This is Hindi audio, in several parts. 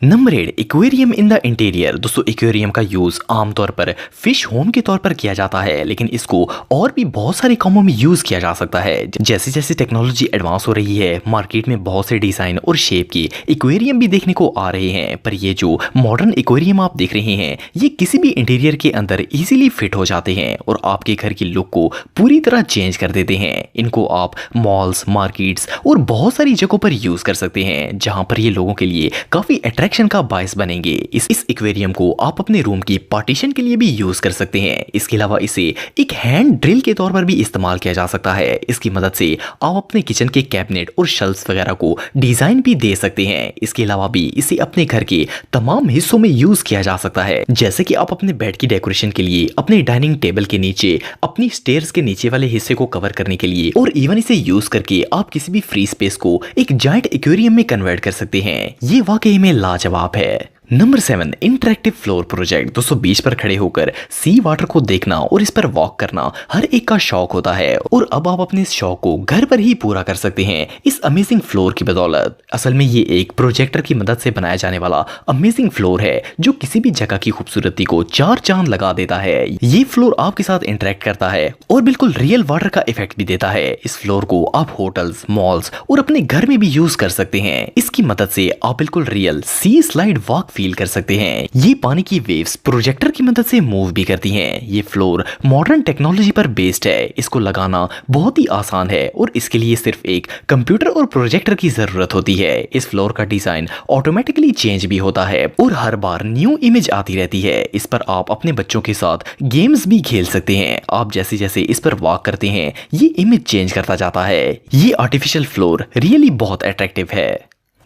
Number 8 aquarium in the interior. दोस्तों एक्वेरियम का यूज आमतौर पर फिश होम के तौर पर किया जाता है, लेकिन इसको और भी बहुत सारे कामों में यूज किया जा सकता है। जैसे जैसे टेक्नोलॉजी एडवांस हो रही है, मार्केट में बहुत से डिजाइन और शेप के एक्वेरियम भी देखने को आ रहे हैं। पर ये जो मॉडर्न एक्वेरियम आप देख रहे हैं, ये किसी भी इंटीरियर के अंदर इजीली फिट हो जाते हैं और आपके घर की लुक को पूरी तरह चेंज कर देते हैं। इनको आप मॉल्स, मार्केट्स और बहुत सारी जगहों पर यूज कर सकते हैं, जहां पर ये लोगों के लिए काफी अट्रैक्शन का बायस बनेंगे। इस एक्वेरियम को आप अपने रूम की पार्टीशन के लिए भी यूज कर सकते हैं। इसके अलावा इसे एक हैंड ड्रिल के तौर पर भी इस्तेमाल किया जा सकता है। इसकी मदद से आप अपने किचन के कैबिनेट और शेल्फ्स वगैरह को डिजाइन भी दे सकते हैं। इसके अलावा भी इसे अपने घर के तमाम हिस्सों में यूज किया जा सकता है, जैसे कि आप अपने बेड की डेकोरेशन के लिए, अपने डाइनिंग टेबल के नीचे, अपनी स्टेयर्स के नीचे वाले हिस्से को कवर करने के लिए, और इवन इसे यूज करके आप किसी भी फ्री स्पेस को एक जायंट एक्वेरियम में कन्वर्ट कर सकते हैं। ये वाकई में लाजवाब है। Number 7 interactive floor project. दोस्तों बीच पर खड़े होकर सी वाटर को देखना और इस पर वॉक करना हर एक का शौक होता है, और अब आप अपने इस शौक को घर पर ही पूरा कर सकते हैं इस अमेजिंग फ्लोर की बदौलत। असल में ये एक प्रोजेक्टर की मदद से बनाया जाने वाला अमेजिंग फ्लोर है, जो किसी भी जगह की खूबसूरती को चार चांद लगा देता है। ये फ्लोर आपके साथ इंटरेक्ट करता है और बिल्कुल रियल वाटर का इफेक्ट भी देता है। इस फ्लोर को आप होटल्स, मॉल्स और अपने घर में भी यूज कर सकते हैं। इसकी मदद से आप बिल्कुल रियल सी स्लाइड वॉक फील कर सकते हैं। ये पानी की वेव्स प्रोजेक्टर की मदद से मूव भी करती हैं। ये फ्लोर मॉडर्न टेक्नोलॉजी पर बेस्ड है। इसको लगाना बहुत ही आसान है और इसके लिए सिर्फ एक कंप्यूटर और प्रोजेक्टर की जरूरत होती है। इस फ्लोर का डिजाइन ऑटोमेटिकली चेंज भी होता है और हर बार न्यू इमेज आती रहती है। इस पर आप अपने बच्चों के साथ गेम्स भी खेल सकते हैं। आप जैसे जैसे इस पर वॉक करते हैं, ये इमेज चेंज करता जाता है। ये आर्टिफिशियल फ्लोर रियली बहुत अट्रैक्टिव है।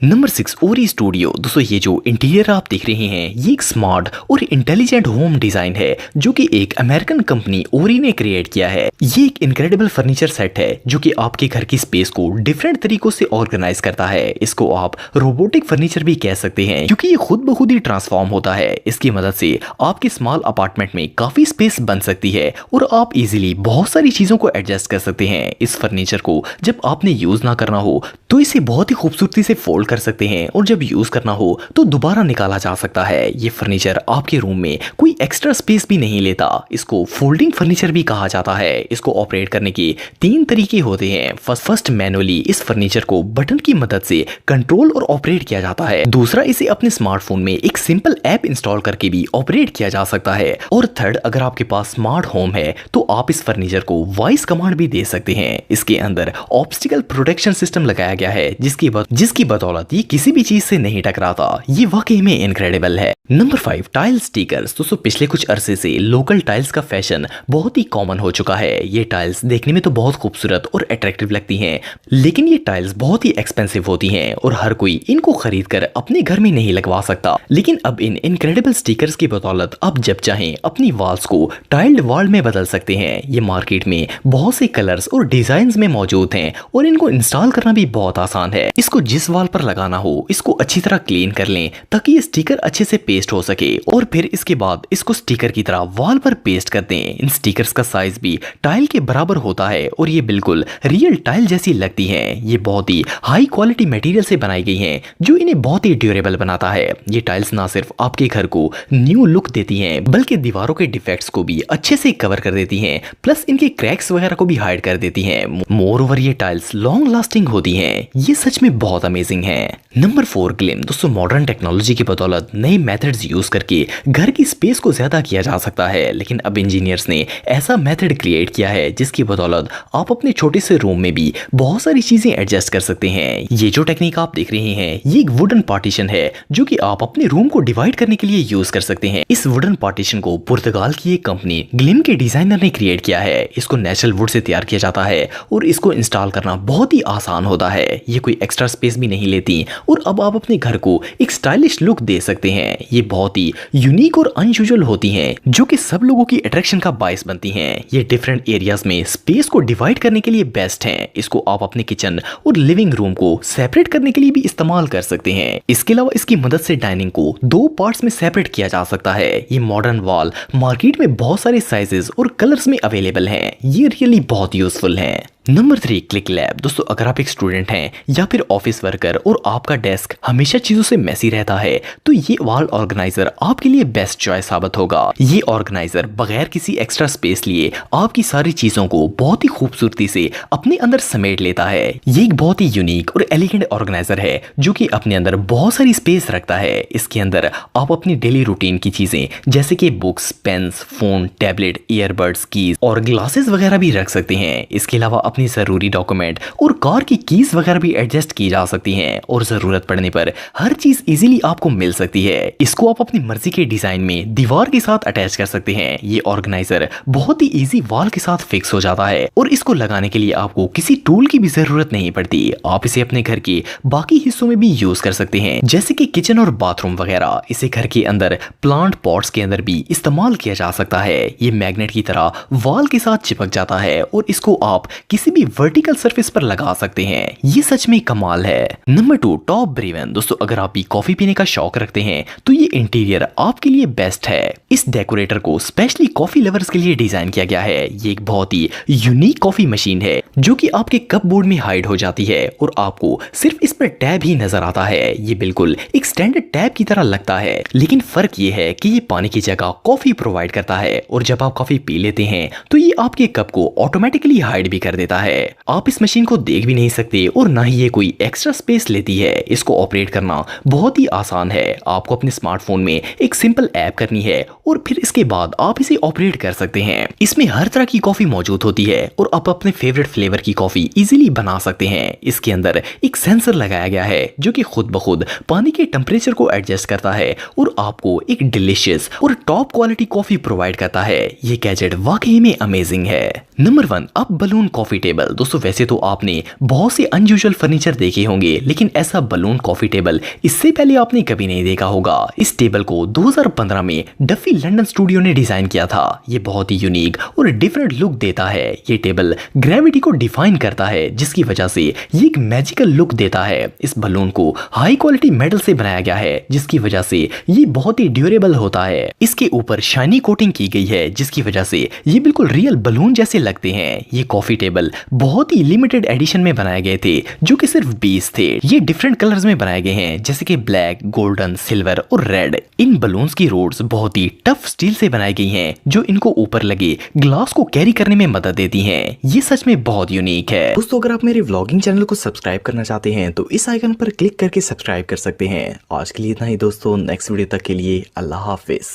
नंबर 6 ओरी स्टूडियो। दोस्तों ये जो इंटीरियर आप देख रहे हैं, ये एक स्मार्ट और इंटेलिजेंट होम डिजाइन है, जो कि एक अमेरिकन कंपनी ओरी ने क्रिएट किया है। ये एक इनक्रेडिबल फर्नीचर सेट है, जो कि आपके घर की स्पेस को डिफरेंट तरीकों से ऑर्गेनाइज करता है। इसको आप रोबोटिक फर्नीचर भी कह सकते हैं, क्योंकि ये खुद ब खुद ही ट्रांसफॉर्म होता है। इसकी मदद से आपके स्मॉल अपार्टमेंट में काफी स्पेस बन सकती है और आप इजीली बहुत सारी चीजों को एडजस्ट कर सकते हैं। इस फर्नीचर को जब आपने यूज ना करना हो तो इसे बहुत ही खूबसूरती से फोल्ड कर सकते हैं, और जब यूज करना हो तो दोबारा निकाला जा सकता है। ये फर्नीचर आपके रूम में कोई एक्स्ट्रा स्पेस भी नहीं लेता। इसको फोल्डिंग फर्नीचर भी कहा जाता है। इसको ऑपरेट करने के 3 तरीके होते हैं। फर्स्ट मैनुअली इस फर्नीचर को बटन की मदद से कंट्रोल और ऑपरेट किया जाता है। दूसरा, इसे अपने स्मार्टफोन में एक सिंपल ऐप इंस्टॉल करके भी ऑपरेट किया जा सकता है। और थर्ड, अगर आपके पास स्मार्ट होम है तो आप इस फर्नीचर को वॉइस कमांड भी दे सकते हैं। इसके अंदर ऑब्स्टिकल प्रोटेक्शन सिस्टम लगाया गया है, जिसकी बदौलत ये किसी भी चीज से नहीं टकराता। ये वाकई में इनक्रेडिबल है। Number 5 tile stickers. दोस्तों पिछले कुछ अरसे से लोकल टाइल्स का फैशन बहुत ही कॉमन हो चुका है। ये टाइल्स देखने में तो बहुत खूबसूरत और अट्रैक्टिव लगती हैं, लेकिन ये टाइल्स बहुत ही एक्सपेंसिव होती हैं और हर कोई इनको खरीद कर अपने घर में नहीं लगवा सकता। लेकिन अब इन इनक्रेडिबल स्टिकर्स की बदौलत आप जब चाहें अपनी वॉल्स को टाइल्ड वॉल में बदल सकते हैं। ये मार्केट में बहुत से कलर्स और डिजाइन में मौजूद हैं और इनको इंस्टॉल करना भी बहुत आसान है। इसको जिस वॉल पर लगाना हो, इसको अच्छी तरह क्लीन कर लें ताकि ये स्टिकर अच्छे से पेस्ट हो सके, और फिर इसके बाद इसको स्टिकर की तरह वॉल पर पेस्ट कर दें। इन स्टिकर्स का साइज भी टाइल के बराबर होता है और ये बिल्कुल रियल टाइल जैसी लगती हैं। ये बहुत ही हाई क्वालिटी मटेरियल से बनाई गई हैं, जो इन्हें बहुत ही ड्यूरेबल बनाता है। ये टाइल्स ना सिर्फ आपके घर को न्यू लुक देती हैं, बल्कि दीवारों के डिफेक्ट्स को भी अच्छे से कवर कर देती हैं, प्लस इनके क्रैक्स वगैरह को भी हाइड कर देती हैं। मोर ओवर ये टाइल्स लॉन्ग लास्टिंग होती हैं। ये सच में बहुत अमेजिंग है। Number 4 gleam. दोस्तों मॉडर्न टेक्नोलॉजी की बदौलत नए मेथड्स यूज करके घर की स्पेस को ज्यादा किया जा सकता है, लेकिन अब इंजीनियर्स ने ऐसा मेथड क्रिएट किया है जिसकी बदौलत आप अपने छोटे से रूम में भी बहुत सारी चीजें एडजस्ट कर सकते हैं। ये जो टेक्निक आप देख रहे हैं, ये एक वुडन पार्टीशन है, जो कि आप अपने रूम को डिवाइड करने के लिए यूज कर सकते हैं। इस वुडन पार्टीशन को पुर्तगाल की एक कंपनी ग्लिम के डिजाइनर ने क्रिएट किया है। इसको नेचुरल वुड से तैयार किया जाता है और इसको इंस्टॉल करना बहुत ही आसान होता है। ये कोई एक्स्ट्रा स्पेस भी नहीं लेती और अब आप अपने घर को एक स्टाइलिश लुक दे सकते हैं। ये बहुत ही यूनिक और अनयूजुअल होती हैं, जो कि सब लोगों की अट्रैक्शन का बायस बनती हैं। ये डिफरेंट एरियाज में स्पेस को डिवाइड करने के लिए बेस्ट हैं। इसको आप अपने किचन और लिविंग रूम को सेपरेट करने के लिए भी इस्तेमाल कर सकते हैं। इसके अलावा इसकी मदद से डाइनिंग को 2 पार्ट्स में सेपरेट किया जा सकता है। ये मॉडर्न वॉल मार्केट में बहुत सारे साइजेस और कलर्स में अवेलेबल हैं। ये रियली बहुत यूजफुल हैं। Number 3 click lab. दोस्तों अगर आप एक स्टूडेंट हैं या फिर ऑफिस वर्कर और आपका डेस्क हमेशा चीजों से मेसी रहता है तो ये वॉल ऑर्गेनाइजर आपके लिए बेस्ट चॉइस साबित होगा। ये ऑर्गेनाइजर बगैर किसी एक्स्ट्रा स्पेस लिए आपकी सारी चीजों को बहुत ही खूबसूरती से अपने अंदर समेट लेता है। ये एक बहुत ही यूनिक और एलिगेंट ऑर्गेनाइजर है जो कि अपने अंदर बहुत सारी स्पेस रखता है। इसके अंदर आप अपनी डेली रूटीन की चीजें जैसे कि books, pens, phone, tablet, earbuds, keys और ग्लासेस वगैरह भी रख सकते हैं। इसके अलावा अपनी जरूरी डॉक्यूमेंट और कार की कीज वगैरह भी एडजस्ट की जा सकती हैं और जरूरत पड़ने पर हर चीज इजीली आपको मिल सकती है। इसको आप अपनी मर्जी के डिजाइन में दीवार के साथ अटैच कर सकते हैं। ये ऑर्गेनाइजर बहुत ही इजी वॉल के साथ फिक्स हो जाता है और इसको लगाने के लिए आपको किसी टूल की भी जरूरत नहीं पड़ती। आप इसे अपने घर के बाकी हिस्सों में भी यूज कर सकते हैं जैसे कि किचन और बाथरूम वगैरह। इसे घर के अंदर प्लांट पॉट्स के अंदर भी इस्तेमाल किया जा सकता है। ये मैग्नेट की तरह वॉल के साथ चिपक जाता है और इसको आप किसी भी वर्टिकल सरफेस पर लगा सकते हैं। ये सच में कमाल है। नंबर 2 टॉप ब्रेवन। दोस्तों अगर आप भी कॉफी पीने का शौक रखते हैं तो ये इंटीरियर आपके लिए बेस्ट है। इस डेकोरेटर को स्पेशली कॉफी लवर्स के लिए डिजाइन किया गया है। ये एक बहुत ही यूनिक कॉफी मशीन है जो कि आपके कप बोर्ड में हाइड हो जाती है और आपको सिर्फ इस पर टैब ही नजर आता है। ये बिल्कुल एक स्टैंडर्ड टैब की तरह लगता है, लेकिन फर्क ये है कि ये पानी की जगह कॉफी प्रोवाइड करता है और जब आप कॉफी पी लेते हैं तो ये आपके कप को ऑटोमेटिकली हाइड भी कर देता है। आप इस मशीन को देख भी नहीं सकते और ना ही ये कोई एक्स्ट्रा स्पेस लेती है। इसको ऑपरेट करना बहुत ही आसान है। आपको अपने स्मार्टफोन में एक सिंपल ऐप करनी है और फिर इसके बाद आप इसे ऑपरेट कर सकते हैं। इसमें हर तरह की कॉफी मौजूद होती है और आप अपने फेवरेट फ्लेवर की कॉफी इजीली बना सकते हैं। इसके अंदर एक सेंसर लगाया गया है जो कि खुद ब खुद पानी के टेम्परेचर को एडजस्ट करता है और आपको एक डिलीशियस और टॉप क्वालिटी कॉफी प्रोवाइड करता है। ये गैजेट वाकई में अमेजिंग है। Number 1 up balloon coffee table. दोस्तों वैसे तो आपने बहुत से अनयूजुअल फर्नीचर देखे होंगे, लेकिन ऐसा बलून कॉफी टेबल इससे पहले आपने कभी नहीं देखा होगा। इस टेबल को 2015 में डफी लंदन स्टूडियो ने डिजाइन किया था। ये बहुत ही यूनिक और डिफरेंट लुक देता है। ये टेबल ग्रेविटी को डिफाइन करता है जिसकी वजह से ये एक मैजिकल लुक देता है। इस बलून को हाई क्वालिटी मेटल से बनाया गया है जिसकी वजह से ये बहुत ही ड्यूरेबल होता है। इसके ऊपर शाइनी कोटिंग की गई है जिसकी वजह से ये बिल्कुल रियल बलून जैसे लगते हैं। ये कॉफी टेबल बहुत ही लिमिटेड एडिशन में बनाए गए थे जो कि सिर्फ 20 थे। ये डिफरेंट कलर्स में बनाए गए हैं जैसे कि ब्लैक, गोल्डन, सिल्वर और रेड। इन बलून्स की रोड्स बहुत ही टफ स्टील से बनाई गई हैं जो इनको ऊपर लगे ग्लास को कैरी करने में मदद देती हैं। ये सच में बहुत यूनिक है। दोस्तों अगर आप मेरे व्लॉगिंग चैनल को सब्सक्राइब करना चाहते हैं तो इस आइकन पर क्लिक करके सब्सक्राइब कर सकते हैं। आज के लिए इतना ही दोस्तों, नेक्स्ट वीडियो तक के लिए अल्लाह हाफिज।